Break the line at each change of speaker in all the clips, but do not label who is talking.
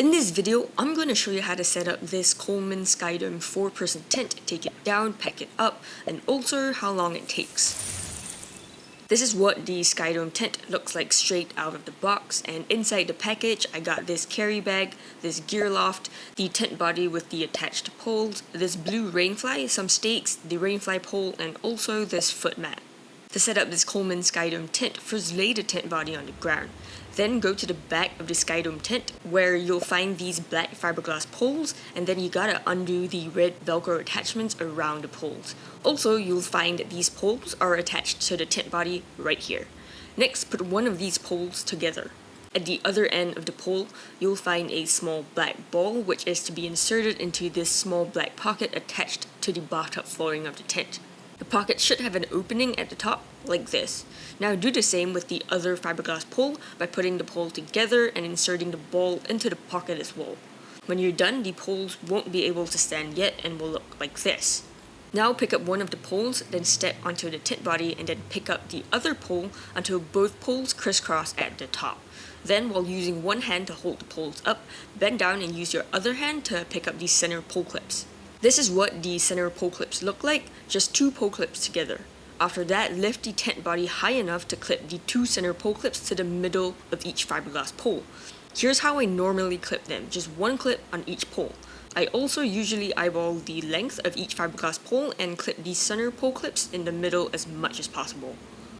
In this video, I'm going to show you how to set up this Coleman Skydome 4-person tent, take it down, pack it up, and also how long it takes. This is what the Skydome tent looks like straight out of the box, and inside the package I got this carry bag, this gear loft, the tent body with the attached poles, this blue rainfly, some stakes, the rainfly pole, and also this foot mat. To set up this Coleman Skydome tent, first lay the tent body on the ground. Then go to the back of the Skydome tent where you'll find these black fiberglass poles, and then you gotta undo the red velcro attachments around the poles. Also, you'll find that these poles are attached to the tent body right here. Next, put one of these poles together. At the other end of the pole, you'll find a small black ball which is to be inserted into this small black pocket attached to the bathtub flooring of the tent. The pocket should have an opening at the top, like this. Now do the same with the other fiberglass pole by putting the pole together and inserting the ball into the pocket as well. When you're done, the poles won't be able to stand yet and will look like this. Now pick up one of the poles, then step onto the tent body and then pick up the other pole until both poles crisscross at the top. Then, while using one hand to hold the poles up, bend down and use your other hand to pick up the center pole clips. This is what the center pole clips look like, just two pole clips together. After that, lift the tent body high enough to clip the two center pole clips to the middle of each fiberglass pole. Here's how I normally clip them, just one clip on each pole. I also usually eyeball the length of each fiberglass pole and clip the center pole clips in the middle as much as possible.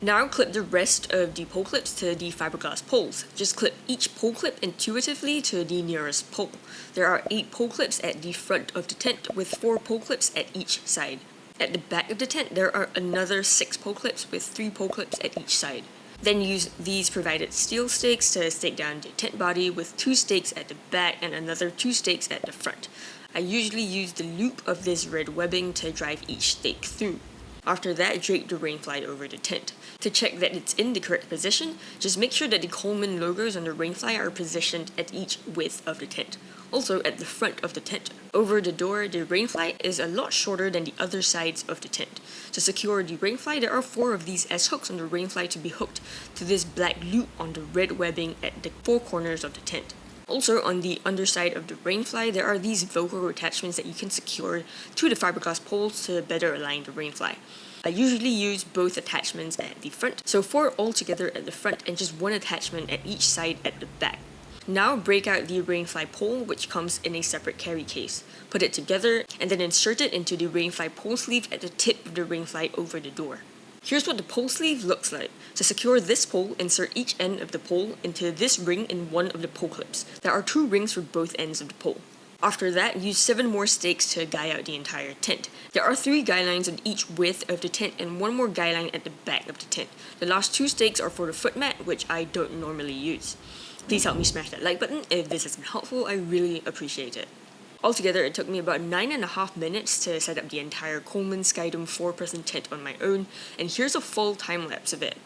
Now clip the rest of the pole clips to the fiberglass poles. Just clip each pole clip intuitively to the nearest pole. There are 8 pole clips at the front of the tent with 4 pole clips at each side. At the back of the tent, there are another 6 pole clips with 3 pole clips at each side. Then use these provided steel stakes to stake down the tent body with 2 stakes at the back and another 2 stakes at the front. I usually use the loop of this red webbing to drive each stake through. After that, drape the rainfly over the tent. To check that it's in the correct position, just make sure that the Coleman logos on the rainfly are positioned at each width of the tent. Also at the front of the tent. Over the door, the rainfly is a lot shorter than the other sides of the tent. To secure the rainfly, there are 4 of these S-hooks on the rainfly to be hooked to this black loop on the red webbing at the 4 corners of the tent. Also, on the underside of the rainfly, there are these Velcro attachments that you can secure to the fiberglass poles to better align the rainfly. I usually use both attachments at the front, so 4 altogether at the front and just 1 attachment at each side at the back. Now break out the rainfly pole, which comes in a separate carry case. Put it together and then insert it into the rainfly pole sleeve at the tip of the rainfly over the door. Here's what the pole sleeve looks like. To secure this pole, insert each end of the pole into this ring in one of the pole clips. There are 2 rings for both ends of the pole. After that, use 7 more stakes to guy out the entire tent. There are 3 guy lines on each width of the tent and 1 more guy line at the back of the tent. The last 2 stakes are for the foot mat, which I don't normally use. Please help me smash that like button if this has been helpful, I really appreciate it. Altogether, it took me about 9.5 minutes to set up the entire Coleman Skydome 4-person tent on my own, and here's a full time lapse of it.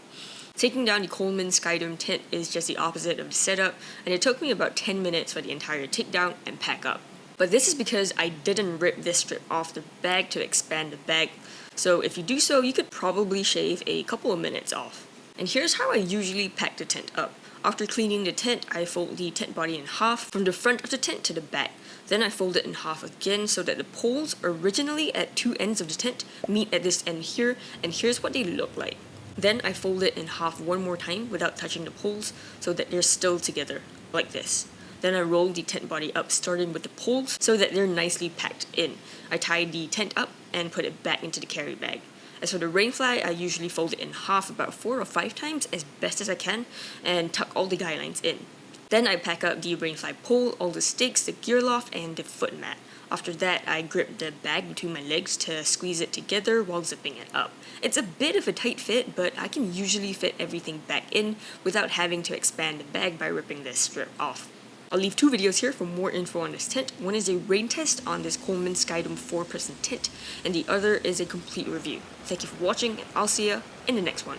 Taking down the Coleman Skydome tent is just the opposite of the setup, and it took me about 10 minutes for the entire takedown and pack up. But this is because I didn't rip this strip off the bag to expand the bag, so if you do so, you could probably shave a couple of minutes off. And here's how I usually pack the tent up. After cleaning the tent, I fold the tent body in half from the front of the tent to the back. Then I fold it in half again so that the poles originally at 2 ends of the tent meet at this end here, and here's what they look like. Then I fold it in half one more time without touching the poles so that they're still together, like this. Then I roll the tent body up starting with the poles so that they're nicely packed in. I tie the tent up and put it back into the carry bag. As for the rainfly, I usually fold it in half about 4 or 5 times as best as I can and tuck all the guy lines in. Then I pack up the rainfly pole, all the stakes, the gear loft, and the foot mat. After that, I grip the bag between my legs to squeeze it together while zipping it up. It's a bit of a tight fit, but I can usually fit everything back in without having to expand the bag by ripping this strip off. I'll leave 2 videos here for more info on this tent. One is a rain test on this Coleman Skydome 4-person tent, and the other is a complete review. Thank you for watching, and I'll see you in the next one.